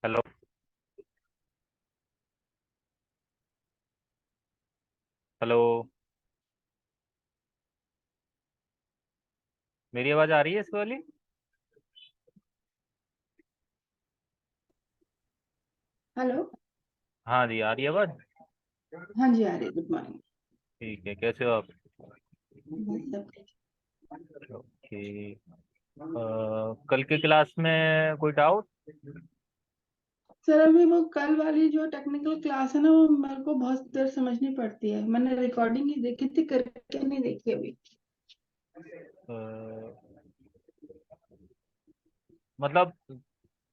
Hello. Hello. मेरी आवाज़ आ रही है इस वाली? हेलो। हाँ जी, आ रही है आवाज़। हाँ जी, आ रही है। Good morning. ठीक है, कैसे हो आप? बस सब ठीक। ओके। कल की क्लास में कोई डाउट? सर, अभी वो कल वाली जो टेक्निकल क्लास है ना, वो मेरे को बहुत देर समझनी पड़ती है। मैंने रिकॉर्डिंग ही देखी थी, करके नहीं देखी अभी। मतलब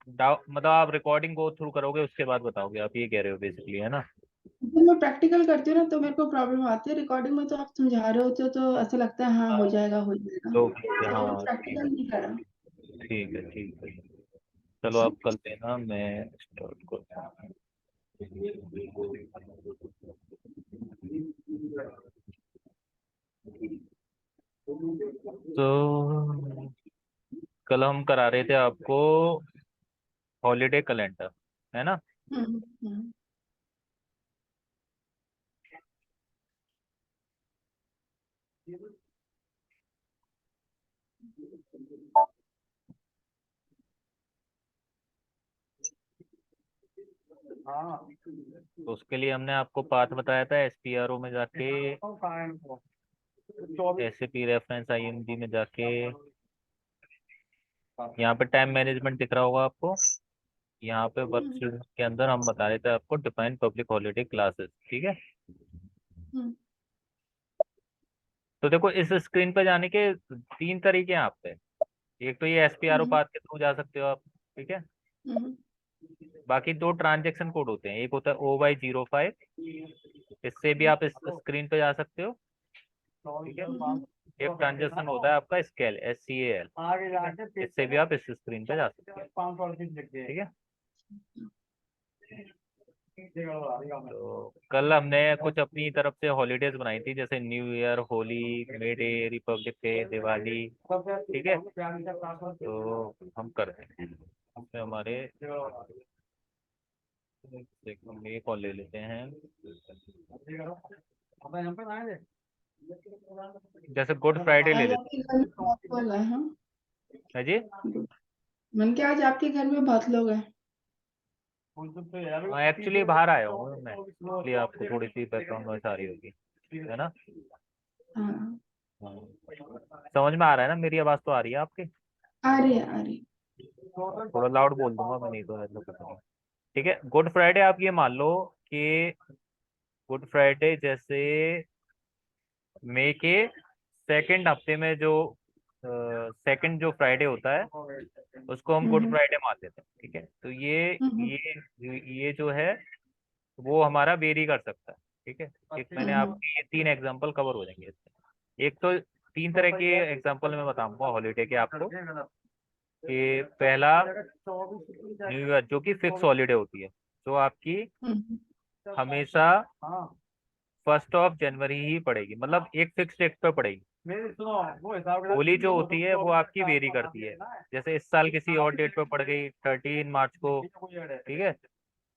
मतलब आप रिकॉर्डिंग गो थ्रू करोगे उसके बाद बताओगे, आप ये कह रहे हो बेसिकली, है ना? जब मैं प्रैक्टिकल करती हूँ ना, तो मेरे को प्रॉब्लम आती है। रिकॉर्डिंग में तो आप समझा रहे होते हो तो ऐसा लगता है हाँ हाँ। हो जाएगा हो जाएगा। ओके, तो हाँ ठीक प्रैक्टिकल नहीं करा। है, ठीक है, ठीक है। चलो आप कल देना, मैं स्टार्ट करता हूँ। तो कल हम करा रहे थे आपको हॉलीडे कैलेंडर, है ना? हम्म। हम्म। तो उसके लिए हमने आपको पाथ बताया था, एसपीआरओ में जाके, एसएपी रेफरेंस आईएमजी में जाके, यहाँ पे टाइम मैनेजमेंट दिख रहा होगा आपको। यहाँ पे हम्म। वर्कशीट के अंदर हम बता रहे थे आपको डिफाइन पब्लिक हॉलीडे क्लासेस, ठीक है? हम्म। तो देखो, इस स्क्रीन पे जाने के तीन तरीके हैं आप पे। एक तो ये एसपीआरओ हम्म। पाथ के थ्रू जा सकते हो आप, ठीक है? हम्म। बाकी दो ट्रांजेक्शन कोड होते हैं, एक होता है O/05, इससे भी आप इस स्क्रीन पे जा सकते हो, ठीक है? हम्म। एक ट्रांजेक्शन होता है आपका SCAL, इससे भी आप इस स्क्रीन पे जा सकते हो, ठीक है? तो कल हमने कुछ अपनी तरफ से हॉलीडेज बनाई थी, जैसे न्यू ईयर, होली, मे डे, रिपब्लिक डे, दिवाली, ठीक है? तो हम करते हैं उसमें हमारे, देखो हम एक और ले लेते हैं, जैसे गुड फ्राइडे ले आज लेते आपके घर में बहुत लोग हैं, हाँ? हैं जी। गुड। मैंने कहा आज आपके घर में बहुत लोग हैं। एक्चुअली बाहर आया हूँ मैं, इसलिए आपको थोड़ी सी बैकग्राउंड नॉइस आ रही होगी, है ना? हाँ। हाँ। समझ में आ रहा है ना? मेरी आवाज़ तो आ रही है आपकी? आ रही है, आ रही थोड़ा लाउड बोल दूंगा मैं, नहीं तो ऐसा करूंगा। ठीक है, गुड फ्राइडे आप ये मान लो कि गुड फ्राइडे जैसे मई के सेकंड हफ्ते में जो सेकंड जो फ्राइडे होता है, उसको हम है। गुड फ्राइडे मान लेते हैं, ठीक है? तो हम्म। ये जो है वो हमारा वेरी कर सकता है, ठीक है? एक मैंने हम्म। आपके ये तीन एग्जांपल कवर हो जाएंगे इससे। एक तो तीन तरह के एग्जांपल मैं बताऊंगा हॉलीडे के आपको, कि पहला न्यू ईयर जो कि फिक्स हॉलीडे होती है, जो आपकी हम्म। हमेशा 1 जनवरी ही पड़ेगी, मतलब एक फिक्स डेट पे पड़ेगी। होली जो होती है वो आपकी वेरी करती है, जैसे इस साल किसी और डेट पे पड़ गई 13 मार्च को, ठीक है?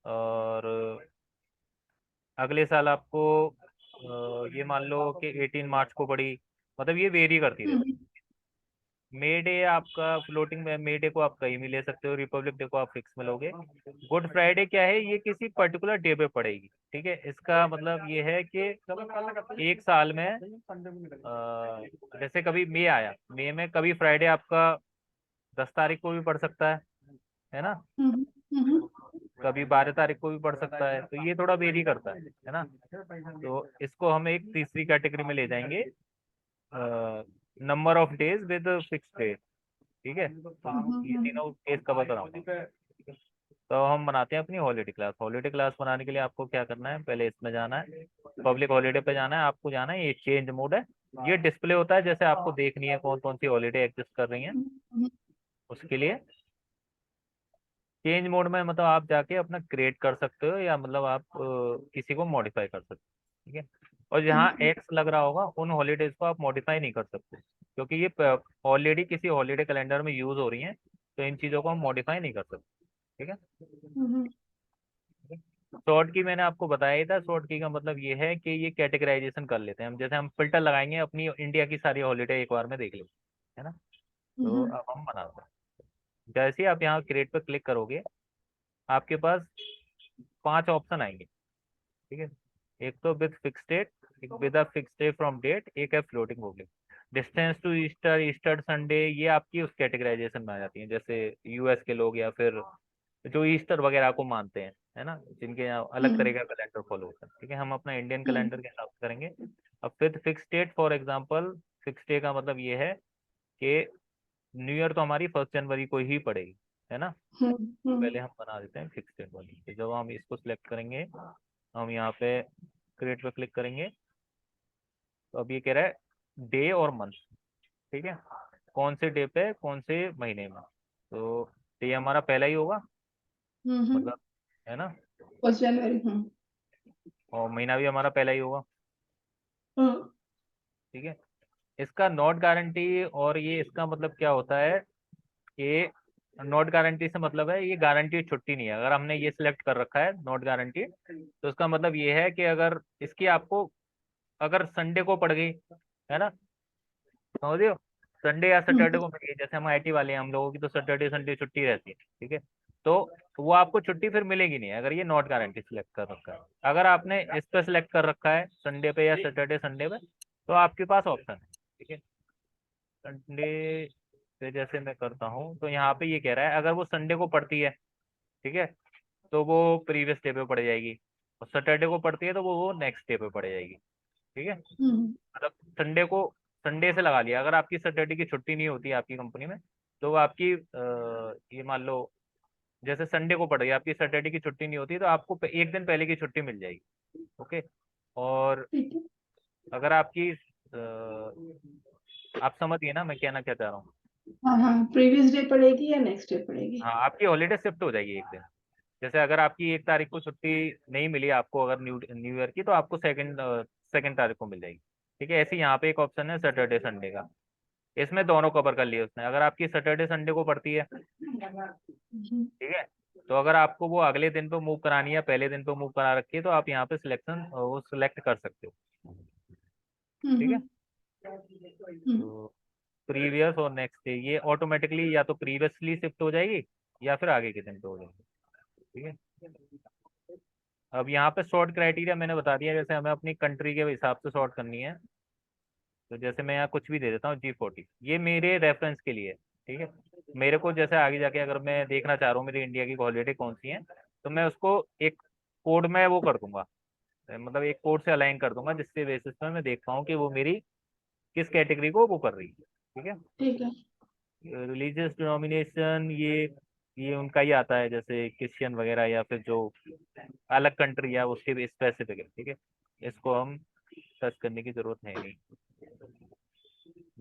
और अगले साल आपको ये मान लो कि 18 मार्च को पड़ी, मतलब ये वेरी करती रहती हम्म। है। मे डे आपका फ्लोटिंग में, मे डे को आप कहीं भी ले सकते हो, रिपब्लिक डे को आप फिक्स में लोगे। गुड फ्राइडे क्या है, ये किसी पर्टिकुलर डे पे पड़ेगी, ठीक है? इसका मतलब ये है कि एक साल में जैसे कभी मई आया, मई में कभी फ्राइडे आपका 10 तारीख को भी पड़ सकता है ना? हम्म। हम्म। कभी 12 तारीख को भी पड़ सकता है, तो ये थोड़ा वेरी करता है ना? तो इसको हम एक तीसरी कैटेगरी में ले जाएंगे, number of days with fix day, ठीक है? ये हम्म। तीनों केस कवर कराऊंगा। तो हम बनाते हैं अपनी हॉलीडे क्लास। हॉलीडे क्लास बनाने के लिए आपको क्या करना है, पहले इसमें जाना है, पब्लिक हॉलीडे पे जाना है, आपको जाना है, ये चेंज मोड है, ये डिस्प्ले होता है, जैसे आपको देखनी है कौन कौन सी हॉलीडे एग्जिस्ट कर रही हैं। उसके लिए चेंज मोड में मतलब आप जाके अपना क्रिएट कर सकते हो, या मतलब आप किसी को मॉडिफाई कर सकते हो, ठीक है? और जहाँ एक्स लग रहा होगा उन हॉलीडेज को आप मॉडिफाई नहीं कर सकते, क्योंकि ये ऑलरेडी किसी हॉलीडे कैलेंडर में यूज हो रही हैं, तो इन चीज़ों को हम मॉडिफाई नहीं कर सकते, ठीक है। हम्म, शॉर्ट की मैंने आपको बताया ही था, शॉर्ट की का मतलब ये है कि ये कैटेगराइजेशन कर लेते हैं हम, जैसे हम फिल्टर लगाएंगे अपनी इंडिया की सारी हॉलीडे एक बार में देख लेंगे, है ना। तो हम्म, अब हम बनाते हैं। जैसे ही आप यहाँ क्रिएट पर क्लिक करोगे, आपके पास 5 ऑप्शन आएंगे, ठीक है। एक तो विद फिक्स डेट, एक with a fix day from date, एक है फ्लोटिंग हो गई। Distance to Easter, Easter Sunday, ये आपकी उस कैटेगराइजेशन में आ जाती है, जैसे यूएस के लोग या फिर जो ईस्टर वगैरह को मानते हैं, है ना, जिनके यहाँ अलग तरह हम्म, का कैलेंडर फॉलो होता है, ठीक है। हम अपना इंडियन हम्म, कैलेंडर के हिसाब से करेंगे। अब with fix date, for example डे का मतलब ये है कि न्यू ईयर तो हमारी 1 जनवरी को ही पड़ेगी, है ना। हम्म, तो पहले हम बना देते हैं फिक्स डेट वाली। तो जब हम इसको सिलेक्ट करेंगे, हम यहाँ पे क्रिएट पे क्लिक करेंगे, तो अब ये कह रहा है डे और मंथ, ठीक है, कौन से डे पे कौन से महीने में। तो डे हमारा पहला ही होगा, हम्म, मतलब, है ना, 1 जनवरी। और महीना भी हमारा पहला ही होगा, हाँ, ठीक है। इसका नॉट गारंटी, और ये इसका मतलब क्या होता है कि नॉट गारंटी से मतलब है ये गारंटी छुट्टी नहीं है। अगर हमने ये सिलेक्ट कर रखा है नॉट गारंटी, तो इसका मतलब ये है कि अगर इसकी आपको अगर संडे को पड़ गई, है ना, समझ रहे हो, संडे या सैटरडे हम्म, को मिल गई, जैसे हम आईटी वाले हैं, हम लोगों की तो सैटरडे संडे छुट्टी रहती है, ठीक है। तो वो आपको छुट्टी फिर मिलेगी नहीं अगर ये नॉट गारंटी सिलेक्ट कर रखा है। अगर आपने इस पे सिलेक्ट कर रखा है संडे पे या सैटरडे संडे पे, तो आपके पास ऑप्शन है, ठीक है। संडे पे जैसे मैं करता हूँ, तो यहाँ पे ये कह रहा है अगर वो संडे को पड़ती है, ठीक है, तो वो प्रीवियस डे पे पड़ जाएगी, और सैटरडे को पड़ती है तो वो नेक्स्ट डे पे पड़ जाएगी, ठीक है। हम्म, मतलब संडे को, संडे से लगा लिया, अगर आपकी सैटरडे की छुट्टी नहीं होती आपकी कंपनी में, तो वो आपकी ये मान लो जैसे संडे को पड़ गई, आपकी सैटरडे की छुट्टी नहीं होती, तो आपको एक दिन पहले की छुट्टी मिल जाएगी, ओके। और ठीक है। अगर आपकी आप समझ गए ना मैं कहना क्या चाह रहा हूँ। हाँ हाँ, प्रीवियस डे पड़ेगी या नेक्स्ट डे पड़ेगी? हाँ, आपकी हॉलीडे शिफ्ट हो जाएगी एक दिन। जैसे अगर आपकी 1 तारीख को छुट्टी नहीं मिली आपको, अगर न्यू न्यू ईयर की, तो आपको सेकंड तारीख को मिल जाएगी, ठीक है। ऐसे ही यहाँ पे एक ऑप्शन है सैटरडे संडे का, इसमें दोनों कवर कर लिए उसने। अगर आपकी सैटरडे संडे को पड़ती है, ठीक है, तो अगर आपको वो अगले दिन पे मूव करानी है, पहले दिन पे मूव करा रखी है, तो आप यहाँ पे सिलेक्शन वो सिलेक्ट कर सकते हो, ठीक है। हम्म, हम्म, तो प्रीवियस और नेक्स्ट डे ये ऑटोमेटिकली या तो प्रीवियसली शिफ्ट हो जाएगी या फिर आगे के दिन पे हो जाएगी, ठीक है। अब यहाँ पे सॉर्ट क्राइटेरिया मैंने बता दिया, जैसे हमें अपनी कंट्री के हिसाब से सॉर्ट करनी है। तो जैसे मैं यहाँ कुछ भी दे देता हूँ G40, ये मेरे रेफरेंस के लिए है, ठीक है। मेरे को जैसे आगे जाके अगर मैं देखना चाह रहा हूँ मेरी इंडिया की हॉलीडे कौन सी है, तो मैं उसको एक कोड में वो कर दूंगा, मतलब एक कोड से अलाइन कर दूंगा, जिसके बेसिस पे मैं देख पाऊँ कि वो मेरी किस कैटेगरी को वो कर रही है, ठीक है। ठीक है। रिलीजियस डिनोमिनेशन, ये उनका ही आता है, जैसे क्रिश्चियन वगैरह या फिर जो अलग कंट्री है उसके भी स्पेसिफिक है, ठीक है। इसको हम सर्च करने की जरूरत है नहीं,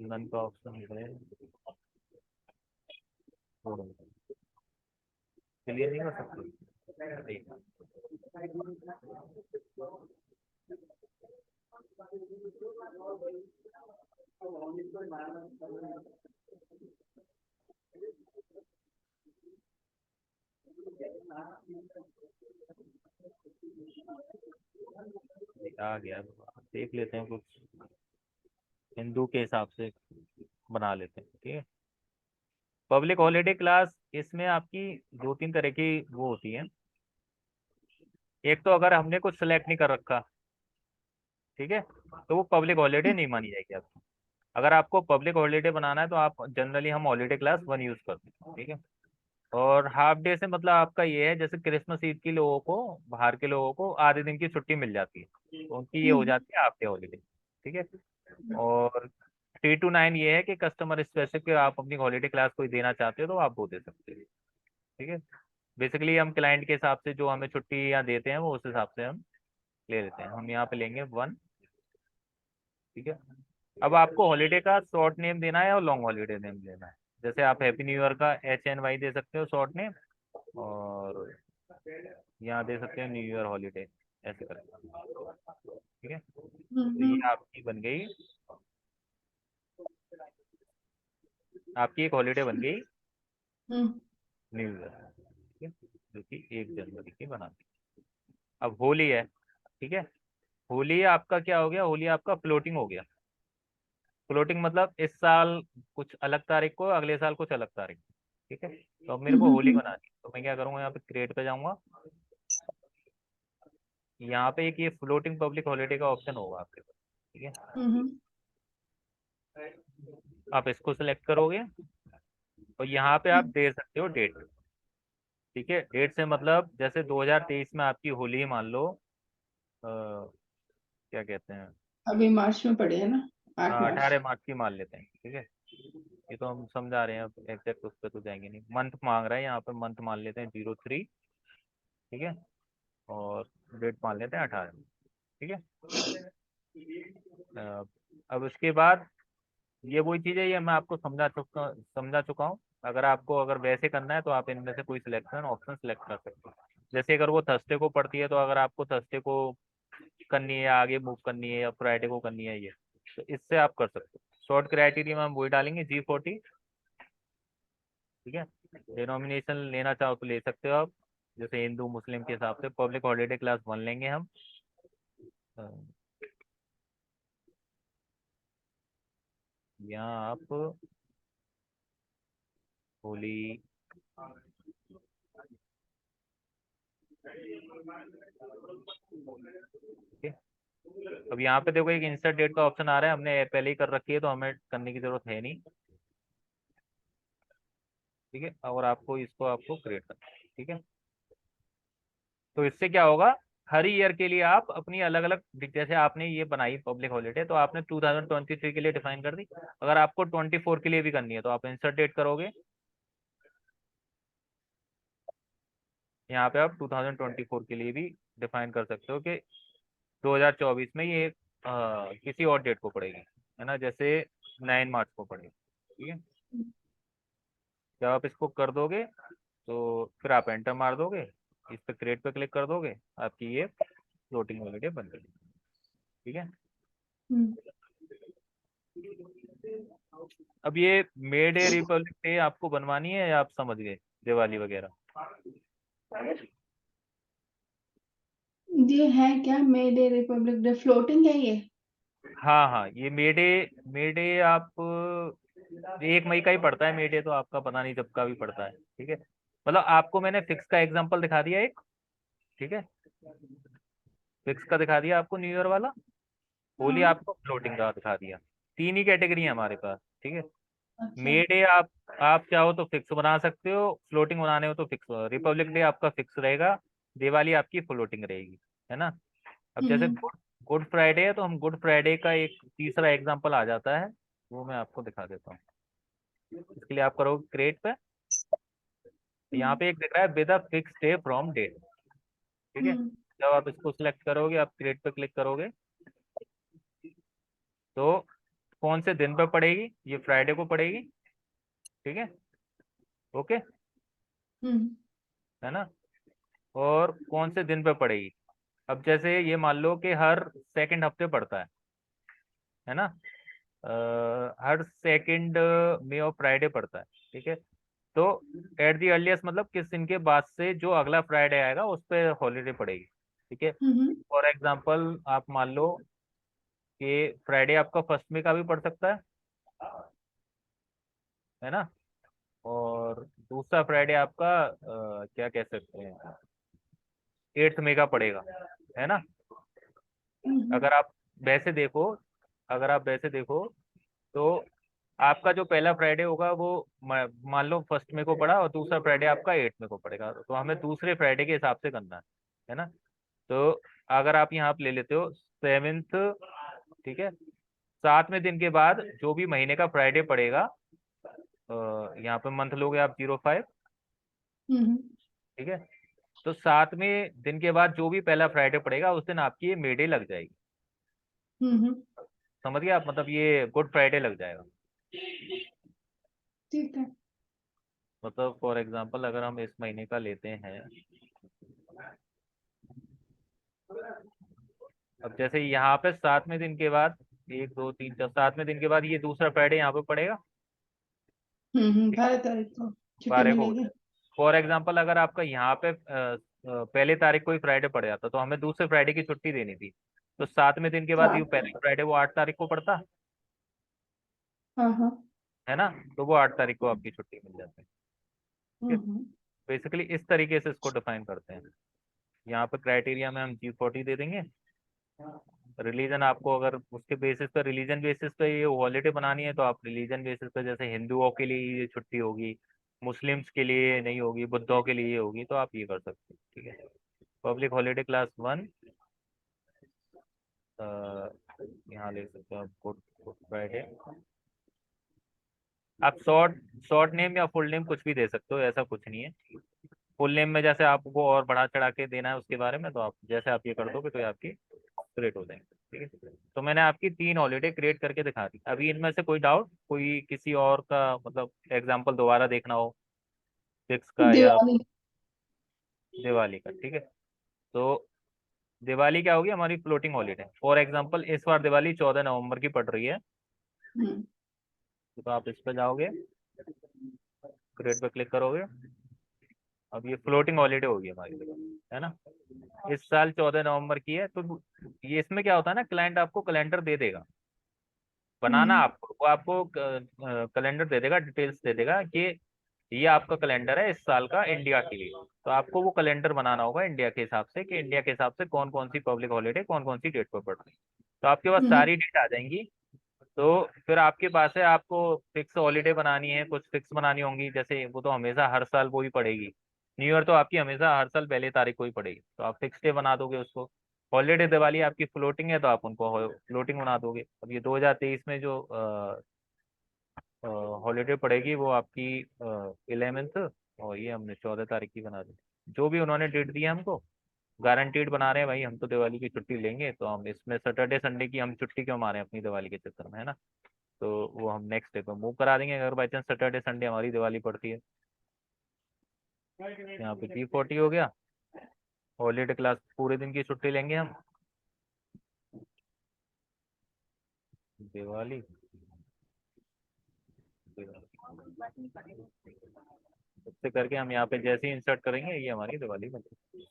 नन का ऑप्शन है, क्लियर नहीं हो सकती। आ गया, देख लेते हैं कुछ हिंदू के हिसाब से बना लेते हैं, ठीक है। पब्लिक हॉलीडे क्लास, इसमें आपकी 2-3 तरह की वो होती है। एक तो अगर हमने कुछ सिलेक्ट नहीं कर रखा, ठीक है, तो वो पब्लिक हॉलीडे नहीं मानी जाएगी आपकी। अगर आपको पब्लिक हॉलीडे बनाना है, तो आप जनरली हम हॉलीडे क्लास 1 यूज करते हैं, ठीक है। और हाफ डे से मतलब आपका ये है, जैसे क्रिसमस ईद की लोगों को, बाहर के लोगों को आधे दिन की छुट्टी मिल जाती है, तो उनकी ये हो हम्म, जाती है हाफ डे हॉलीडे, ठीक है। और 3 to 9 ये है कि कस्टमर स्पेसिफिक आप अपनी हॉलीडे क्लास कोई देना चाहते हो तो आप वो दे सकते हो, ठीक है। बेसिकली हम क्लाइंट के हिसाब से जो हमें छुट्टी या देते हैं वो उस हिसाब से हम ले लेते हैं। हम यहाँ पे लेंगे 1, ठीक है। अब आपको हॉलीडे का शॉर्ट नेम देना है और लॉन्ग हॉलीडे नेम देना है। जैसे आप हैप्पी न्यू ईयर का HNY दे सकते हो शॉर्ट नेम, और यहाँ दे सकते हो न्यू ईयर हॉलीडे, ऐसे करके, ठीक है। तो ये हम्म, आपकी बन गई, आपकी एक हॉलीडे बन गई हम्म, न्यू ईयर, ठीक है, जो कि 1 जनवरी की बनाते हैं। अब होली है, ठीक है, होली आपका क्या हो गया, होली आपका फ्लोटिंग हो गया। फ्लोटिंग मतलब इस साल कुछ अलग तारीख को, अगले साल कुछ अलग तारीख को, ठीक है। तो अब मेरे को होली हम्म। बनानी है, तो मैं क्या करूँगा, यहाँ पे क्रिएट पे जाऊंगा। यहाँ पे एक ये फ्लोटिंग पब्लिक हॉलीडे का ऑप्शन होगा आपके पास, ठीक है। हम्म। आप इसको सिलेक्ट करोगे और यहाँ पे आप दे सकते हो डेट, ठीक है। डेट से मतलब जैसे 2023 में आपकी होली मान लो, क्या कहते हैं, अभी मार्च में पड़े है ना, 8 मार्च। 18 मार्च की मान लेते हैं, ठीक है। ये तो हम समझा रहे हैं, अब एग्जैक्ट उस पर तो जाएंगे नहीं, मंथ मांग रहा है यहाँ पे, मंथ मान लेते हैं 03, ठीक है। और डेट मान लेते हैं 18, ठीक है। अ, अब उसके बाद ये वही चीज़ है, ये मैं आपको समझा चुका हूँ। अगर आपको अगर वैसे करना है तो आप इनमें से कोई सिलेक्शन ऑप्शन सेलेक्ट कर सकते हो। जैसे अगर वो थर्सडे को पड़ती है, तो अगर आपको थर्सडे को करनी है, आगे मूव करनी है, या फ्राइडे को करनी है, ये तो इससे आप कर सकते हो। शॉर्ट क्राइटेरिया में हम वही डालेंगे G40, ठीक है। डिनोमिनेशन लेना चाहो तो ले सकते हो आप, जैसे हिंदू मुस्लिम के हिसाब से। पब्लिक हॉलीडे क्लास 1 लेंगे हम। अ, यहाँ आप होली, ठीक है। अब यहाँ पे देखो एक इंसर्ट डेट का ऑप्शन आ रहा है, हमने पहले ही कर रखी है तो हमें करने की जरूरत है नहीं, ठीक है। और आपको इसको आपको क्रिएट करना है, ठीक है। तो इससे क्या होगा, हर ईयर के लिए आप अपनी अलग अलग, जैसे आपने ये बनाई पब्लिक हॉलीडे तो आपने 2023 के लिए डिफाइन कर दी। अगर आपको 24 के लिए भी करनी है तो आप इंसर्ट डेट करोगे, यहाँ पे आप 2024 के लिए भी डिफाइन कर सकते हो कि 2024 में ये किसी और डेट को पड़ेगी, है ना, जैसे 9 मार्च को पड़ेगी, ठीक है। जब आप इसको कर दोगे तो फिर आप एंटर मार दोगे, इस पे क्रिएट पे क्लिक कर दोगे, आपकी ये फ्लोटिंग हॉलीडे बन गई, ठीक है। हम्म। अब ये मे डे रिपब्लिक डे आपको बनवानी है या आप समझ गए, दिवाली वगैरह? ये है क्या, मे डे रिपब्लिक डे फ्लोटिंग है ये? हाँ हाँ, ये मे डे आप 1 मई का ही पड़ता है। मे डे तो आपका पता नहीं जब का भी पड़ता है, ठीक है। मतलब आपको मैंने फिक्स का एग्जांपल दिखा दिया एक, ठीक है। फिक्स का दिखा दिया आपको न्यू ईयर वाला, होली हाँ। आपको फ्लोटिंग का दिखा दिया। तीन ही कैटेगरी है हमारे पास, ठीक है। अच्छा। मे डे आप चाहो तो फिक्स बना सकते हो, फ्लोटिंग बनाने हो तो फिक्स। रिपब्लिक डे आपका फिक्स रहेगा, दिवाली आपकी फ्लोटिंग रहेगी, है ना। अब जैसे हम्म। गुड गुड फ्राइडे है तो हम गुड फ्राइडे का एक तीसरा एग्जांपल आ जाता है, वो मैं आपको दिखा देता हूँ। इसके लिए आप करोगे क्रिएट पे, यहाँ हम्म। पे एक दिख रहा है with a fix day from date, ठीक है। हम्म। जब आप इसको सिलेक्ट करोगे, आप क्रिएट पे क्लिक करोगे, तो कौन से दिन पे पड़ेगी, ये फ्राइडे को पड़ेगी, ठीक है। ओके, हम्म। है ना। और कौन से दिन पे पड़ेगी, अब जैसे ये मान लो कि हर सेकंड हफ्ते पड़ता है ना। हर सेकंड में और फ्राइडे पड़ता है, ठीक है। तो एट दी अर्लीस्ट मतलब किस दिन के बाद से जो अगला फ्राइडे आएगा उस पे हॉलीडे पड़ेगी, ठीक है। हम्म। फॉर एग्जांपल आप मान लो कि फ्राइडे आपका फर्स्ट में का भी पड़ सकता है ना। और दूसरा फ्राइडे आपका क्या कह सकते हैं, 8 मई का पड़ेगा, है ना। हम्म। अगर आप वैसे देखो, अगर आप वैसे देखो तो आपका जो पहला फ्राइडे होगा वो मान लो फर्स्ट में को पड़ा, और दूसरा फ्राइडे आपका 8 में को पड़ेगा, तो हमें दूसरे फ्राइडे के हिसाब से करना है ना। तो अगर आप यहाँ पे ले लेते हो 7th, ठीक है, 7वें दिन के बाद जो भी महीने का फ्राइडे पड़ेगा, यहाँ पे मंथ लोगे आप 05, हम्म। ठीक है। तो 7वें दिन के बाद जो भी पहला फ्राइडे पड़ेगा उस दिन आपकी ये मे डे लग जाएगी, हम्म। समझ गए आप, मतलब ये गुड फ्राइडे लग जाएगा। ठीक है। मतलब फॉर एग्जांपल अगर हम इस महीने का लेते हैं, अब जैसे यहाँ पे 7वें दिन के बाद, 1 2 3 4, 7वें दिन के बाद ये दूसरा फ्राइडे यहाँ पे पड़ेगा, ठीक है, 12 तारीख को छुट्टी 12 को हो मिलेगी। जाएगा। फॉर एग्जाम्पल अगर आपका यहाँ पे पहले तारीख को ही फ्राइडे पड़ जाता तो हमें दूसरे फ्राइडे की छुट्टी देनी थी, तो 7वें दिन के बाद हाँ ये पहले फ्राइडे वो 8 तारीख को पड़ता हाँ हाँ। है ना, तो वो 8 तारीख को आपकी छुट्टी मिल जाती है। हम्म। बेसिकली इस तरीके से इसको डिफाइन करते हैं। यहाँ पे क्राइटेरिया में हम G40 दे देंगे। रिलीजन आपको अगर उसके बेसिस पे, रिलीजन बेसिस पे ये हॉलीडे बनानी है तो आप रिलीजन बेसिस पे, जैसे हिंदुओं के लिए ये छुट्टी होगी, मुस्लिम्स के लिए नहीं होगी, बुद्धों के लिए होगी, तो आप ये कर सकते हैं। ठीक है, पब्लिक हॉलीडे क्लास 1 यहाँ ले सकते हो आप, गुड गुड फ्राइडे। आप शॉर्ट शॉर्ट नेम या फुल नेम कुछ भी दे सकते हो, ऐसा कुछ नहीं है। फुल नेम में जैसे आपको और बढ़ा चढ़ा के देना है उसके बारे में, तो आप जैसे आप ये कर दोगे तो ये आपकी क्रिएट हो जाएंगे। ठीक है, तो मैंने आपकी 3 हॉलीडे क्रिएट करके दिखा दी। अभी इनमें से कोई डाउट, कोई किसी और का मतलब एग्जाम्पल दोबारा देखना हो, फिक्स का या दिवाली। दिवाली का? ठीक है, तो दिवाली क्या होगी, हमारी फ्लोटिंग हॉलीडे। फॉर एग्जाम्पल इस बार दिवाली 14 नवंबर की पड़ रही है, हम्म तो आप इस पे जाओगे, क्रिएट पे क्लिक करोगे, अब ये फ्लोटिंग हॉलीडे होगी हमारी दिवाली, है ना। इस साल 14 नवंबर की है, तो ये इसमें क्या होता है ना, क्लाइंट आपको कैलेंडर दे देगा, बनाना हम्म आपको, वो आपको कैलेंडर दे देगा, डिटेल्स दे देगा कि ये आपका कैलेंडर है इस साल का इंडिया के लिए। तो आपको वो कैलेंडर बनाना होगा इंडिया के हिसाब से, कि इंडिया के हिसाब से कौन कौन सी पब्लिक हॉलीडे कौन कौन सी डेट पर पड़ रही है। तो आपके पास हम्म सारी डेट आ जाएंगी। तो फिर आपके पास है, आपको फिक्स हॉलीडे बनानी है, कुछ फिक्स बनानी होंगी, जैसे वो तो हमेशा हर साल वो ही पड़ेगी। न्यू ईयर तो आपकी हमेशा हर साल पहली तारीख को ही पड़ेगी, तो आप फिक्स डे बना दोगे उसको। हॉलीडे दिवाली आपकी फ्लोटिंग है, तो आप उनको फ्लोटिंग बना दोगे। अब ये 2023 में जो हॉलीडे पड़ेगी वो आपकी 11th, और ये हमने 14 तारीख की बना दी। जो भी उन्होंने डेट दी है हमको, गारंटीड बना रहे हैं भाई, हम तो दिवाली की छुट्टी लेंगे, तो हम इसमें सैटरडे संडे की हम छुट्टी क्यों मारे अपनी दिवाली के चक्कर में, है ना। तो वो हम नेक्स्ट डे पे मूव करा देंगे अगर बाई चांस सैटरडे संडे हमारी दिवाली पड़ती है। यहाँ पे G40 हो गया, हॉलीडे क्लास पूरे दिन की छुट्टी लेंगे हम, दिवाली इससे करके हम यहाँ पे जैसे ही इंसर्ट करेंगे ये हमारी दिवाली बन जाएगी।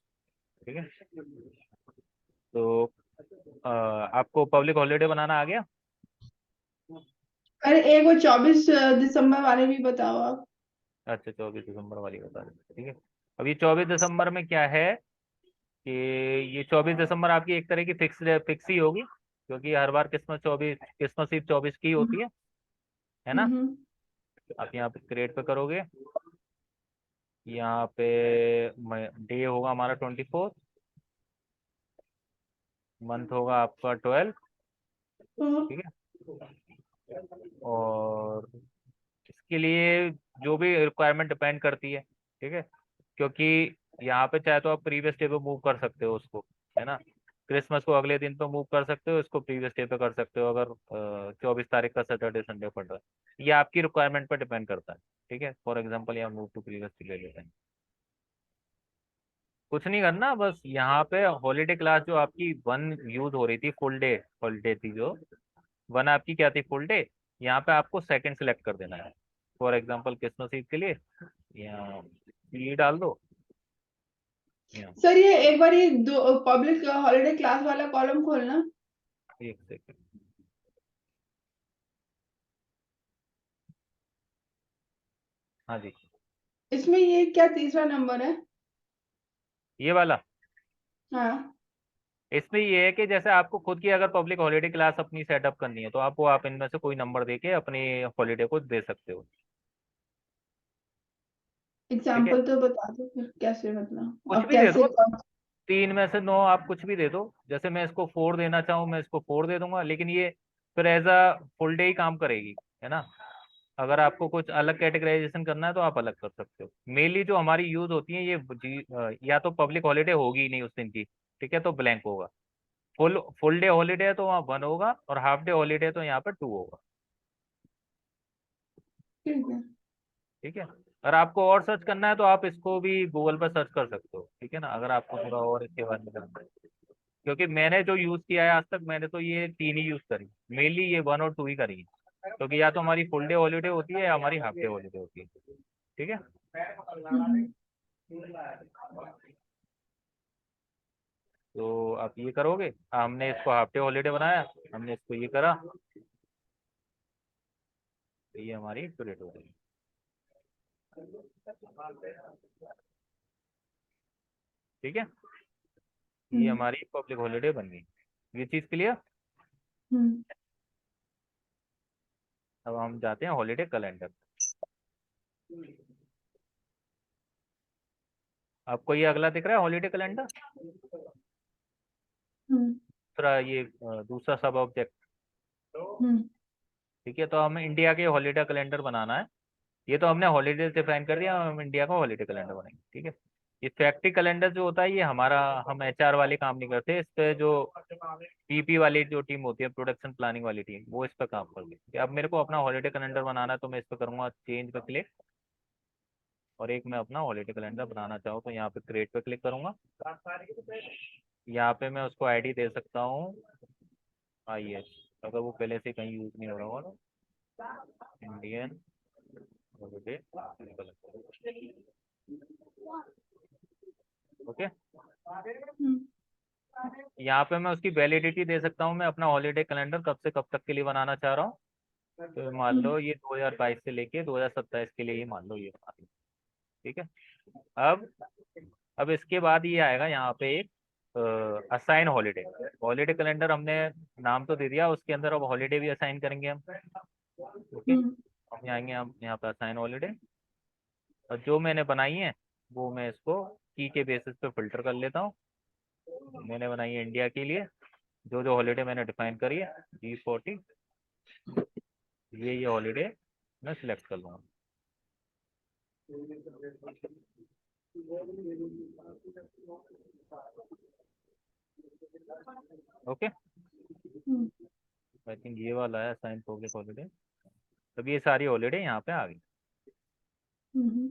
ठीक है, तो आपको पब्लिक हॉलीडे बनाना आ गया। अरे एक वो 24 दिसंबर वाले भी बताओ आप। अच्छा, 24 दिसंबर वाली बता देते, ठीक है। अब ये 24 दिसंबर में क्या है कि ये 24 दिसंबर आपकी एक तरह की फिक्स ही होगी, क्योंकि हर बार क्रिसमस ईव 24 की होती है ना। हम्म आप यहाँ पे क्रिएट पे करोगे, यहाँ पे डे होगा हमारा 24, मंथ होगा आपका 12। हम्म ठीक है, और इसके लिए जो भी रिक्वायरमेंट डिपेंड करती है, ठीक है, क्योंकि यहाँ पे चाहे तो आप प्रीवियस डे पे मूव कर सकते हो उसको, है ना। क्रिसमस को अगले दिन पे मूव कर सकते हो, इसको प्रीवियस डे पे कर सकते हो, अगर 24 तारीख का सैटरडे संडे पड़ रहा है। ये आपकी रिक्वायरमेंट पर डिपेंड करता है। ठीक है, फॉर एग्जाम्पल यहाँ मूव टू प्रीवियस डे ले लेते हैं। कुछ नहीं करना, बस यहाँ पे हॉलीडे क्लास जो आपकी 1 यूज हो रही थी, फुल डे हॉलीडे थी जो 1 आपकी क्या थी, फुल डे। यहाँ पे आपको सेकंड सेलेक्ट कर देना है, फॉर एग्जाम्पल क्रिसमस ईव के लिए यहाँ ये डाल दो यहाँ। सर ये एक बार ये दो पब्लिक हॉलीडे क्लास वाला कॉलम खोलना। एक सेकंड, हाँ जी, इसमें ये क्या तीसरा नंबर है? ये वाला। हाँ। इसमें ये है कि जैसे आपको खुद की अगर पब्लिक हॉलीडे क्लास अपनी सेटअप करनी है, तो आप इनमें से कोई नंबर देके अपनी हॉलीडे को दे सकते हो। ठीक है, एग्जाम्पल तो बता दो फिर कैसे, मतलब कुछ अब भी दे कैसे दो, कौन। 3 में से 9 आप कुछ भी दे दो। जैसे मैं इसको 4 देना चाहूँ, मैं इसको 4 दे दूंगा, लेकिन ये फिर एज अ फुल डे ही काम करेगी, है ना। अगर आपको कुछ अलग कैटेगराइजेशन करना है तो आप अलग कर सकते हो। मेनली जो हमारी यूज होती है ये या तो पब्लिक हॉलीडे होगी ही नहीं उस दिन की, ठीक है, तो ब्लैंक होगा। फुल फुल डे हॉलीडे है तो वहाँ 1 होगा, और हाफ डे हॉलीडे तो यहाँ पर 2 होगा। ठीक है। ठीक है, अगर आपको और सर्च करना है तो आप इसको भी गूगल पर सर्च कर सकते हो, ठीक है ना, अगर आपको थोड़ा और इसके बारे में जानना है। क्योंकि मैंने जो यूज किया है आज तक, मैंने तो ये 3 ही यूज करी, मेनली ये 1 और 2 ही करी है, क्योंकि या तो हमारी फुल डे हॉलीडे होती है या हमारी हाफ डे हॉलीडे होती है। ठीक है, हम्म, तो आप ये करोगे, हमने इसको हाफ डे हॉलीडे बनाया, हमने इसको ये करा, तो ये हमारी एक्यूरेट हो गई। ठीक है, ये हम्म, हमारी पब्लिक हॉलीडे बन गई। ये चीज क्लियर। हम्म, अब हम जाते हैं हॉलीडे कैलेंडर। आपको ये अगला दिख रहा है हॉलीडे कैलेंडर, हम्म, दूसरा ये दूसरा सब ऑब्जेक्ट। हम्म, ठीक है, तो हमें इंडिया के हॉलीडे कैलेंडर बनाना है। ये तो हमने हॉलीडे डिफाइन कर दिया, हम इंडिया का हॉलीडे कैलेंडर बनाएंगे। ठीक है, ये फैक्ट्री कैलेंडर जो होता है ये हमारा, हम एचआर वाले काम नहीं करते इस पे, जो पीपी वाली जो टीम होती है, प्रोडक्शन प्लानिंग वाली टीम, वो इस पर काम करती है। अब मेरे को अपना हॉलीडे कैलेंडर बनाना है, तो मैं इस पर करूंगा चेंज पे क्लिक, और एक मैं अपना हॉलीडे कैलेंडर बनाना चाहूँ तो यहाँ पे क्रिएट पे क्लिक करूंगा। यहाँ पे मैं उसको आईडी दे सकता हूँ आईएच, अगर वो पहले से कहीं यूज नहीं हो रहा होगा तो इंडियन हॉलीडे कैलेंडर। ओके, हम्म, यहाँ पे मैं उसकी वैलिडिटी दे सकता हूँ, मैं अपना हॉलीडे कैलेंडर कब से कब तक के लिए बनाना चाह रहा हूँ। तो मान हम्म, लो ये 2022 से लेके 2027 के लिए ही मान लो ये बना लो। ठीक है, अब अब इसके बाद ये आएगा यहाँ पे एक असाइन हॉलीडे। हॉलीडे कैलेंडर हमने नाम तो दे दिया, उसके अंदर अब हॉलीडे भी असाइन करेंगे हम। ओके, हम्म, हम जाएंगे हम यहाँ पे असाइन हॉलीडे, और जो मैंने बनाई है वो मैं इसको की के बेसिस पे फिल्टर कर लेता हूँ। मैंने बनाई है इंडिया के लिए, जो जो हॉलीडे मैंने डिफाइन करी है G40, ये हॉलीडे मैं सिलेक्ट कर लूँगा। ओके, हम्म, आई थिंक ये वाला है असाइन पब्लिक हॉलीडे। तब ये सारी हॉलीडे यहाँ पे आ गई। हम्म,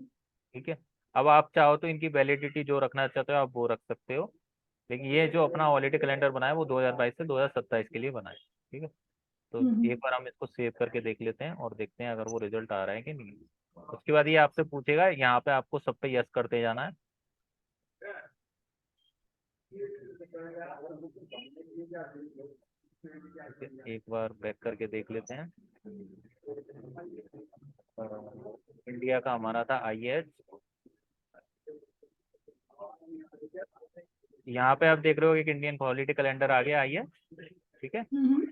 ठीक है, अब आप चाहो तो इनकी वैलिडिटी जो रखना चाहते हो आप वो रख सकते हो, लेकिन ये जो अपना हॉलीडे कैलेंडर बनाया वो 2022 से 2027 के लिए बनाया। ठीक है, तो हम्म, एक बार हम इसको सेव करके देख लेते हैं और देखते हैं अगर वो रिजल्ट आ रहा है कि नहीं। उसके बाद ये आपसे पूछेगा, यहाँ पे आपको सब पे यस करते जाना है। एक बार बैक करके देख लेते हैं। इंडिया का हमारा था IH, यहाँ पे आप देख रहे हो एक इंडियन हॉलीडे कैलेंडर आ गया IH। ठीक है, हम्म,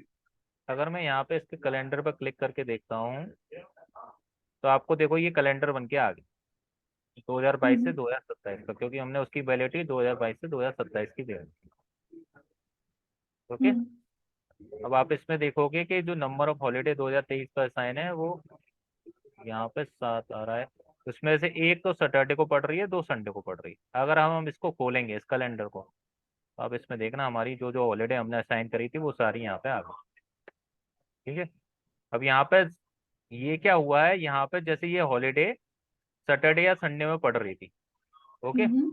अगर मैं यहाँ पे इसके कैलेंडर पर क्लिक करके देखता हूँ तो आपको देखो ये कैलेंडर बन के आ गया 2022 से हम्म, 2027 का, क्योंकि हमने उसकी वैलिडिटी 2022 से 2027 की दे दी। ओके, हम्म, अब आप इसमें देखोगे कि जो नंबर ऑफ हॉलीडे 2023 का साइन है वो यहाँ पे 7 आ रहा है। उसमें से एक तो सैटरडे को पड़ रही है, दो संडे को पड़ रही है। अगर हम इसको खोलेंगे इस कैलेंडर को, तो आप इसमें देखना हमारी जो जो हॉलीडे हमने असाइन करी थी वो सारी यहाँ पे आ गई। ठीक है, अब यहाँ पे ये क्या हुआ है, यहाँ पे जैसे ये हॉलीडे सैटरडे या संडे में पड़ रही थी, ओके, हम्म,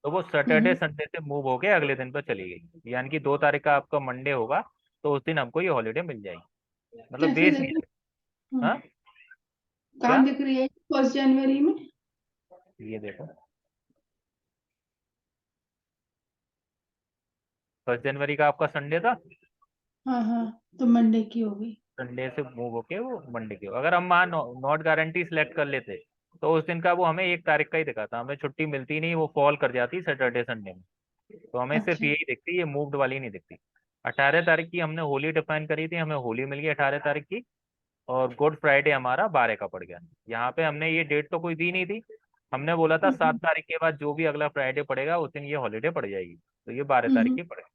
तो वो सैटरडे संडे से मूव होके अगले दिन पर चली गई, यानी कि 2 तारीख का आपका मंडे होगा तो उस दिन हमको ये हॉलीडे मिल जाएगी। मतलब कैसे बेस नहीं देखें? है। हाँ, क्या, कहाँ दिख रही है 1 जनवरी में? ये देखो 1 जनवरी का आपका संडे था, हाँ हाँ, तो मंडे की हो गई। संडे से मूव होके वो मंडे की। अगर हम मान नॉट गारंटी सिलेक्ट कर लेते तो उस दिन का वो हमें 1 तारीख का ही दिखाता, हमें छुट्टी मिलती नहीं, वो फॉल कर जाती सैटरडे संडे में। तो हमें सिर्फ अच्छा। यही दिखती, ये मूव्ड वाली नहीं दिखती। 18 तारीख की हमने होली डिफाइन करी थी, हमें होली मिल गई 18 तारीख की, और गुड फ्राइडे हमारा 12 का पड़ गया। यहाँ पे हमने ये डेट तो कोई दी नहीं थी, हमने बोला था हम्म, 7 तारीख के बाद जो भी अगला फ्राइडे पड़ेगा उस दिन ये हॉलीडे पड़ जाएगी, तो ये 12 तारीख हम्म, की पड़ेगी।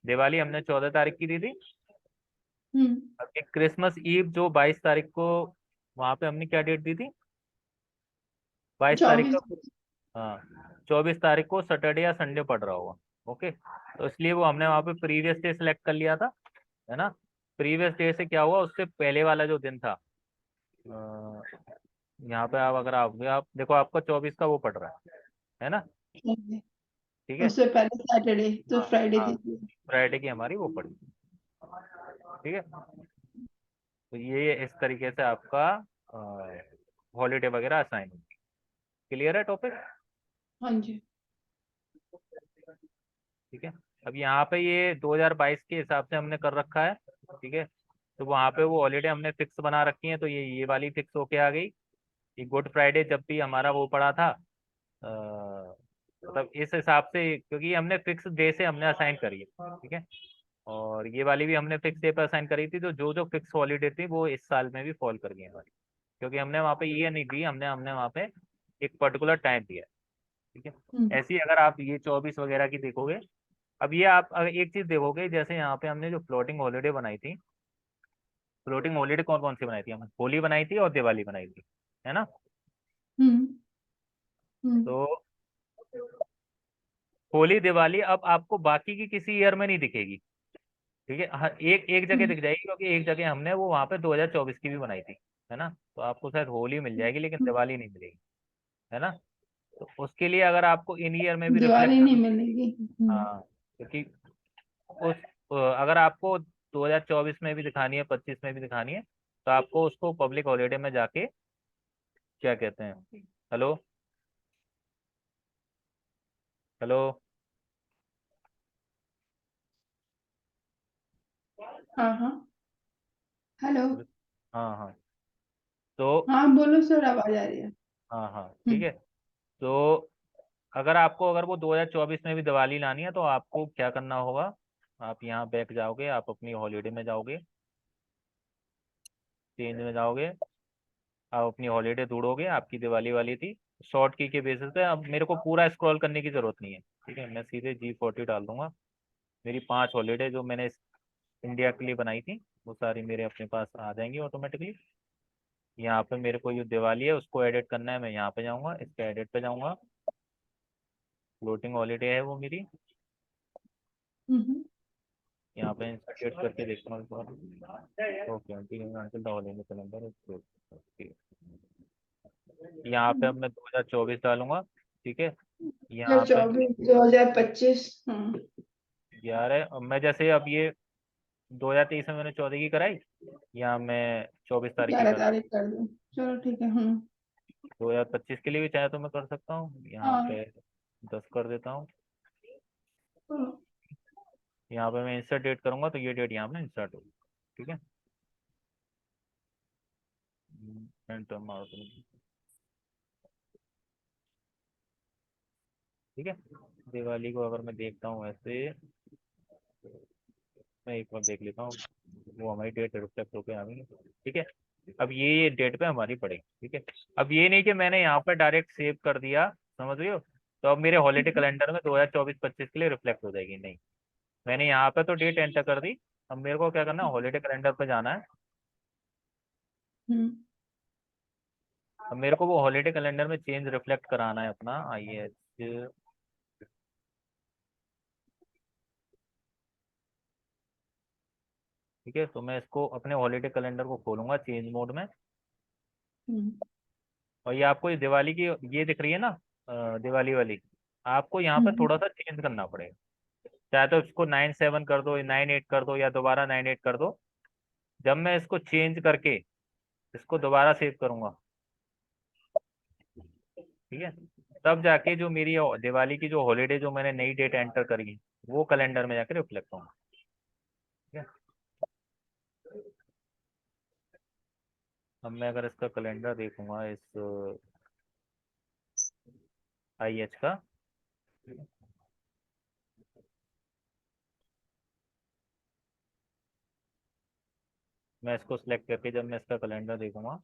दिवाली हमने 14 तारीख की दी थी। हम्म, अब एक क्रिसमस ईव जो 22 तारीख को, वहां पे हमने क्या डेट दी थी, 22 तारीख का। 24। हाँ, 24 तारीख को सैटरडे या संडे पड़ रहा होगा। ओके, तो इसलिए वो हमने वहाँ पे प्रीवियस डे सेलेक्ट कर लिया था, है ना। प्रीवियस डे से क्या हुआ, उससे पहले वाला जो दिन था, यहाँ पे आप अगर आप देखो आपका 24 का वो पड़ रहा है ना। ठीक है, उससे पहले सैटरडे तो हाँ फ्राइडे हाँ, दे दिया। फ्राइडे की हमारी वो पड़ी। ठीक है, तो ये इस तरीके से आपका हॉलीडे वगैरह असाइन होगी। क्लियर है टॉपिक? हाँ जी। ठीक है। अब यहाँ पे ये 2022 के हिसाब से हमने कर रखा है। ठीक है। तो वहाँ पे वो हॉलीडे हमने फिक्स बना रखी है, तो ये वाली फिक्स होके आ गई। ये गुड फ्राइडे जब भी हमारा वो पड़ा था, मतलब इस हिसाब से, क्योंकि हमने फिक्स डे से हमने असाइन करी है। ठीक है। और ये वाली भी हमने फिक्स डे पर असाइन करी थी, तो जो जो फिक्स हॉलीडे थी वो इस साल में भी फॉल कर गई है हमारी, क्योंकि हमने वहाँ पे ये नहीं दी, हमने हमने वहाँ पे एक पर्टिकुलर टाइम दिया है। ठीक है। हम्म। ऐसी अगर आप ये 24 वगैरह की देखोगे, अब ये आप अगर एक चीज देखोगे, जैसे यहाँ पे हमने जो फ्लोटिंग हॉलीडे बनाई थी, फ्लोटिंग हॉलीडे कौन कौन सी बनाई थी? हम होली बनाई थी और दिवाली बनाई थी, है ना? हम्म। हम्म। तो होली दिवाली अब आपको बाकी की किसी ईयर में नहीं दिखेगी। ठीक है। हर एक एक जगह हम्म। दिख जाएगी, क्योंकि एक जगह हमने वो वहां पे 2024 की भी बनाई थी, है ना? तो आपको शायद होली मिल जाएगी लेकिन दिवाली नहीं मिलेगी, है ना? तो उसके लिए अगर आपको इन ईयर में भी रिफ्लेक्ट दिवाली नहीं करना, मिलेगी। हम्म। हाँ, क्योंकि उस अगर आपको 2024 में भी दिखानी है, 25 में भी दिखानी है, तो आपको उसको पब्लिक हॉलीडे में जाके, क्या कहते हैं, हेलो, हेलो, हाँ हाँ। हेलो। हाँ हाँ, तो हाँ बोलो सर, आवाज आ रही है। हाँ हाँ, ठीक हम्म। है। तो अगर वो 2024 में भी दिवाली लानी है, तो आपको क्या करना होगा? आप यहाँ बैक जाओगे, आप अपनी हॉलीडे में जाओगे, चेंज में जाओगे, आप अपनी हॉलीडे ढूंढोगे, आपकी दिवाली वाली थी, शॉर्ट की के बेसिस पे। अब मेरे को पूरा स्क्रॉल करने की जरूरत नहीं है, ठीक है, मैं सीधे G40 डाल दूंगा। मेरी 5 हॉलीडे जो मैंने इंडिया के लिए बनाई थी, वो सारी मेरे अपने पास आ जाएंगी ऑटोमेटिकली। यहाँ पे मेरे को जो दिवाली है उसको एडिट करना है, मैं यहाँ पे जाऊँगा, इसके एडिट पे जाऊँगा, फ्लोटिंग हॉलीडे है वो मेरी, हम्म। यहाँ पे इंसर्ट करके देखता हूँ एक बार। ओके, ठीक है, अंटिल द हॉलीडे कैलेंडर। यहाँ पे हम्म। अब मैं 2024 डालूंगा। ठीक है। यहाँ पे 2024, 2025। हाँ। 11, अब मैं जैसे अब ये 2023 में मैंने 14 की कराई, यहाँ मैं 24 तारीख की 11 कर, तारीख कर दो। चलो ठीक है। हम्म। 2025 के लिए भी चाहे तो मैं कर सकता हूँ, यहाँ हाँ। पे 10 कर देता हूँ। हाँ। यहाँ पे मैं इंसर्ट डेट करूंगा, तो ये डेट यहाँ पे इंसर्ट होगी। ठीक है। एंटर मारो तुम। ठीक है। दिवाली को अगर मैं देखता हूँ ऐसे, मैं एक बार देख लेता हूँ, वो हमारी डेट रिफ्लेक्ट होकर आ गई। ठीक है। अब ये डेट पे हमारी पड़ेगी। ठीक है। अब ये नहीं कि मैंने यहाँ पर डायरेक्ट सेव कर दिया, समझ रही हो, तो अब मेरे हॉलीडे कैलेंडर में 2024-25 के लिए रिफ्लेक्ट हो जाएगी, नहीं। मैंने यहाँ पे तो डेट एंटर कर दी, अब मेरे को क्या करना है, हॉलीडे कैलेंडर पे जाना है। हम्म। अब मेरे को वो हॉलीडे कैलेंडर में चेंज रिफ्लेक्ट कराना है अपना IH। ठीक है। तो मैं इसको अपने हॉलीडे कैलेंडर को खोलूंगा चेंज मोड में, हम्म। और ये आपको ये दिवाली की ये दिख रही है ना, दिवाली वाली, आपको यहाँ पर हम्म। थोड़ा सा चेंज करना पड़ेगा। चाहे तो इसको 9/7 कर दो, 9/8 कर दो, या दोबारा 9/8 कर दो। जब मैं इसको चेंज करके इसको दोबारा सेव करूंगा, ठीक है, तब जाके जो मेरी दिवाली की जो हॉलीडे जो मैंने नई डेट एंटर करी है, वो कैलेंडर में जाके रिफ्लेक्ट होगा। ठीक है। अब मैं अगर इसका कैलेंडर देखूंगा, इस IH का, मैं इसको सिलेक्ट करके जब मैं इसका कैलेंडर देखूंगा,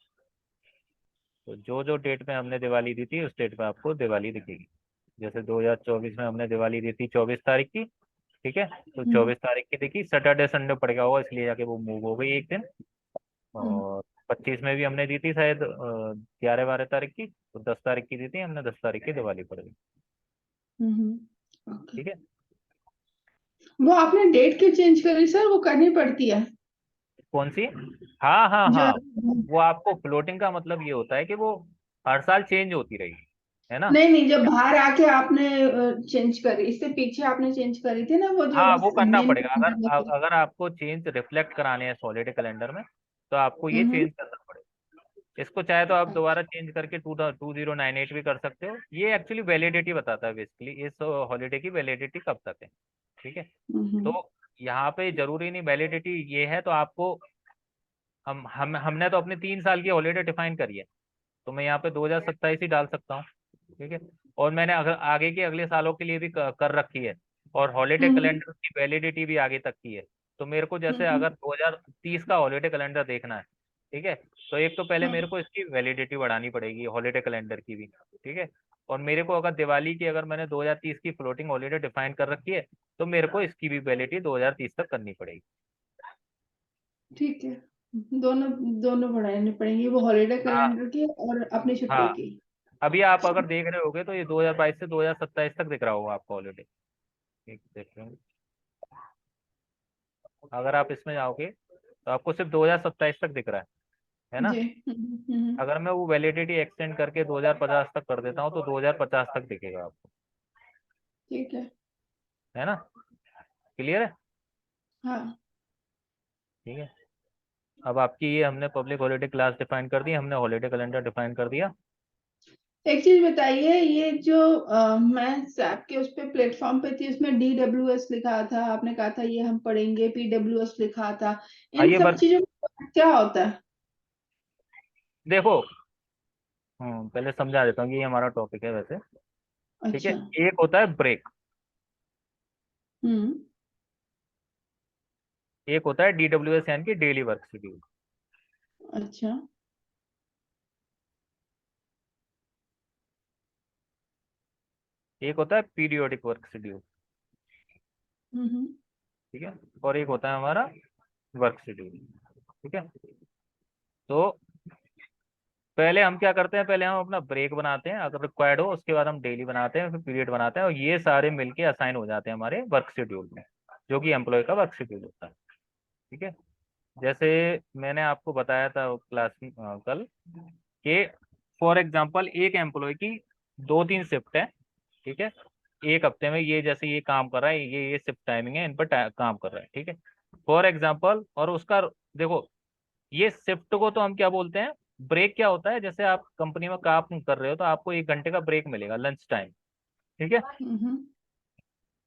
तो जो जो डेट में हमने दिवाली दी थी उस डेट पे आपको दिवाली दिखेगी। जैसे 2024 में हमने दिवाली दी थी 24 तारीख की। ठीक है। तो हम्म। 24 तारीख की देखी, सैटरडे संडे पड़ गया होगा, इसलिए जाके वो मूव हो गई एक दिन। हम्म। और 25 में भी हमने दी थी शायद 11-12 तारीख की, तो 10 तारीख की दी थी हमने, 10 तारीख की दिवाली पड़ गई। ओके। ठीक है। वो आपने डेट क्यों चेंज करी सर? वो करनी पड़ती है कौन सी? हाँ हाँ जो। हाँ, वो आपको फ्लोटिंग का मतलब ये होता है कि वो हर साल चेंज होती रहेगी, है ना? नहीं नहीं, जब बाहर आके आपने चेंज करी, इससे पीछे आपने चेंज करी थी ना, वो जो हाँ, वो करना मेन पड़ेगा, अगर कैलेंडर में थी। अगर आपको चेंज रिफ्लेक्ट कराने हैं सॉलिड कैलेंडर में, तो आपको ये हम्म। चेंज करना पड़ेगा। इसको चाहे तो आप अच्छा। दोबारा चेंज करके 2098 भी कर सकते हो। ये एक्चुअली वैलिडिटी बताता है बेसिकली, इस हॉलीडे की वैलिडिटी कब तक है। ठीक है, हम्म तो यहाँ पे जरूरी नहीं वैलिडिटी ये है तो आपको, हमने तो अपने 3 साल की हॉलीडे डिफाइन करी है, तो मैं यहाँ पे 2027 ही डाल सकता हूँ। ठीक है, और मैंने अगर आगे के अगले सालों के लिए भी कर रखी है, और हॉलीडे हम्म कैलेंडर की वैलिडिटी भी आगे तक की है। तो मेरे को जैसे हम्म अगर 2030 का हॉलीडे कैलेंडर देखना है, ठीक है, तो एक तो पहले मेरे हम्म को इसकी वैलिडिटी बढ़ानी पड़ेगी हॉलीडे कैलेंडर की भी। ठीक है, और मेरे को अगर दिवाली की, अगर मैंने 2030 की फ्लोटिंग हॉलीडे डिफाइन कर रखी है, तो मेरे को इसकी भी वैलिडिटी 2030 तक करनी पड़ेगी। ठीक है। दोनों दोनों बढ़ानी पड़ेंगी, वो हॉलीडे हाँ कैलेंडर की और अपनी छुट्टी हाँ, की। अभी आप अगर देख रहे होगे तो ये 2022 से 2027 तक दिख रहा होगा आपको हॉलीडे। एक सेकंड, अगर आप इसमें जाओगे तो आपको सिर्फ 2027 तक दिख रहा है ना। जी। अगर मैं वो वैलिडिटी एक्सटेंड करके 2050 तक कर देता हूँ तो 2050 तक दिखेगा आपको। ठीक है। है ना, क्लियर है। हाँ। ठीक है, अब आपकी ये हमने पब्लिक हॉलीडे क्लास डिफाइन कर दी, हमने हॉलीडे कैलेंडर डिफाइन कर दिया। एक चीज बताइए, ये जो मैं सैप के उस पे प्लेटफॉर्म पे थी, उसमें DWS लिखा था, आपने कहा था ये हम पढ़ेंगे, PWS लिखा था, इन आइए सब वर्क, चीजों में क्या होता है? देखो, पहले समझा देता हूँ कि ये हमारा टॉपिक है वैसे। ठीक है, अच्छा। एक होता है ब्रेक, हम्म। एक होता है DWS यानी कि डेली वर्क शेड्यूल। अच्छा। एक होता है पीरियोडिक वर्क शेड्यूल। हम्म ठीक है, और एक होता है हमारा वर्क शेड्यूल। ठीक है, तो पहले हम क्या करते हैं, पहले हम अपना ब्रेक बनाते हैं अगर रिक्वायर्ड हो, उसके बाद हम डेली बनाते हैं, फिर पीरियड बनाते हैं, और ये सारे मिलके असाइन हो जाते हैं हमारे वर्क शेड्यूल में, जो कि एम्प्लॉय का वर्क शेड्यूल होता है। ठीक है, जैसे मैंने आपको बताया था क्लास में कल, कि फॉर एग्जांपल एक एम्प्लॉय की 2-3 शिफ्ट है। ठीक है, एक हफ्ते में ये जैसे ये काम कर रहा है, ये शिफ्ट टाइमिंग है, इन पर काम कर रहा है। ठीक है, फॉर एग्जांपल, और उसका, देखो, ये शिफ्ट को तो हम क्या बोलते हैं, ब्रेक क्या होता है, जैसे आप कंपनी में काम कर रहे हो तो आपको 1 घंटे का ब्रेक मिलेगा, लंच टाइम। ठीक है, हम्म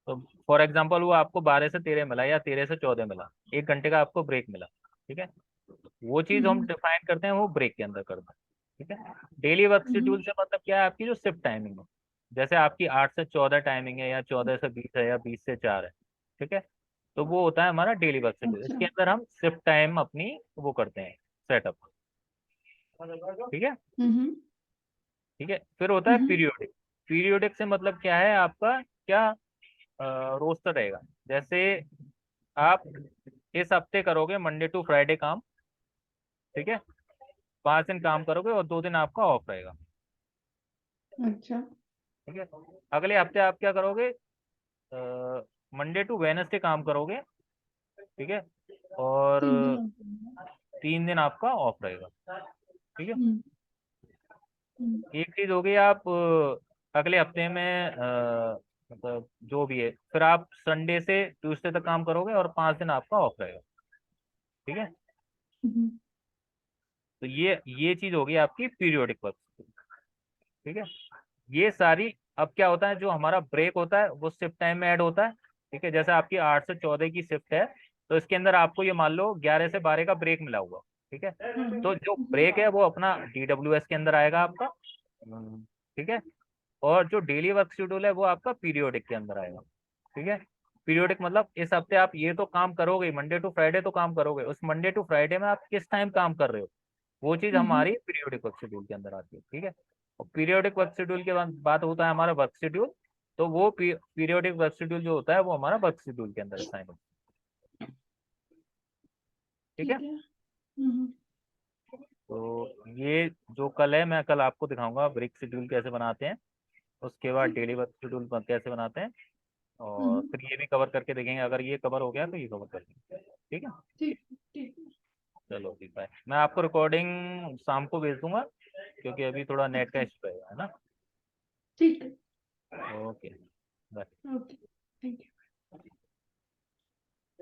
तो फॉर एग्जांपल वो आपको 12 से 13 मिला या 13 से 14 मिला, 1 घंटे का आपको ब्रेक मिला। ठीक है, वो चीज हम हम्म डिफाइन करते हैं, वो ब्रेक के अंदर करते हैं। ठीक है, डेली वर्क हम्म शेड्यूल से मतलब क्या है, आपकी जो शिफ्ट टाइमिंग है, जैसे आपकी 8 से 14 टाइमिंग है, या 14 से 20 है, या 20 से 4 है। ठीक है, तो वो होता है हमारा डेली वर्क शेड्यूल, अच्छा। इसके अंदर हम शिफ्ट टाइम अपनी वो करते हैं, सेटअप। ठीक है, हम्म ठीक है, फिर होता है हम्म पीरियोडिक। पीरियोडिक से मतलब क्या है, आपका क्या रोस्टर रहेगा, जैसे आप इस हफ्ते करोगे मंडे टू फ्राइडे काम। ठीक है, 5 दिन काम करोगे और 2 दिन आपका ऑफ रहेगा। अच्छा। ठीक है, अगले हफ्ते आप क्या करोगे, मंडे टू वेनसडे काम करोगे। ठीक है, और 3 दिन होते हैं। 3 दिन आपका ऑफ रहेगा। ठीक है, हम्म हम्म एक चीज हो गई, आप अगले हफ्ते में मतलब जो भी है, फिर आप संडे से ट्यूसडे तक काम करोगे और 5 दिन आपका ऑफ रहेगा। ठीक है, हम्म तो ये चीज होगी आपकी पीरियोडिक वर्क। ठीक है, ये सारी, अब क्या होता है, जो हमारा ब्रेक होता है वो शिफ्ट टाइम में ऐड होता है। ठीक है, जैसे आपकी 8 से 14 की शिफ्ट है, तो इसके अंदर आपको ये मान लो 11 से 12 का ब्रेक मिला हुआ। ठीक है, तो जो ब्रेक है वो अपना DWS के अंदर आएगा आपका। ठीक है, और जो डेली वर्क शेड्यूल है वो आपका पीरियोडिक के अंदर आएगा। ठीक है, पीरियोडिक मतलब इस हफ्ते आप ये तो काम करोगे, मंडे टू फ्राइडे तो काम करोगे, उस मंडे टू फ्राइडे में आप किस टाइम काम कर रहे हो, वो चीज हम्म हमारी पीरियोडिक वर्क शेड्यूल के अंदर आती है। ठीक है, और पीरियोडिक वर्क शेड्यूल के बाद बात होता है हमारा वर्क शेड्यूल, तो वो पीरियोडिक वर्क शेड्यूल जो होता है वो हमारा वर्क शेड्यूल के अंदर असाइन होता है। ठीक है, ठीक है। हम्म तो ये जो कल है, मैं कल आपको दिखाऊंगा ब्रेक शेड्यूल कैसे बनाते हैं, उसके बाद ठीक। डेली वर्क शेड्यूल कैसे बनाते हैं, और हम्म फिर ये भी कवर करके देखेंगे, अगर ये कवर हो गया तो ये कवर कर लेंगे। ठीक है, ठीक ठीक। चलो ठीक है, मैं आपको रिकॉर्डिंग शाम को भेज दूंगा, क्योंकि अभी थोड़ा नेट का अच्छा। इशू है ना। ठीक है। Okay, bye. ओके।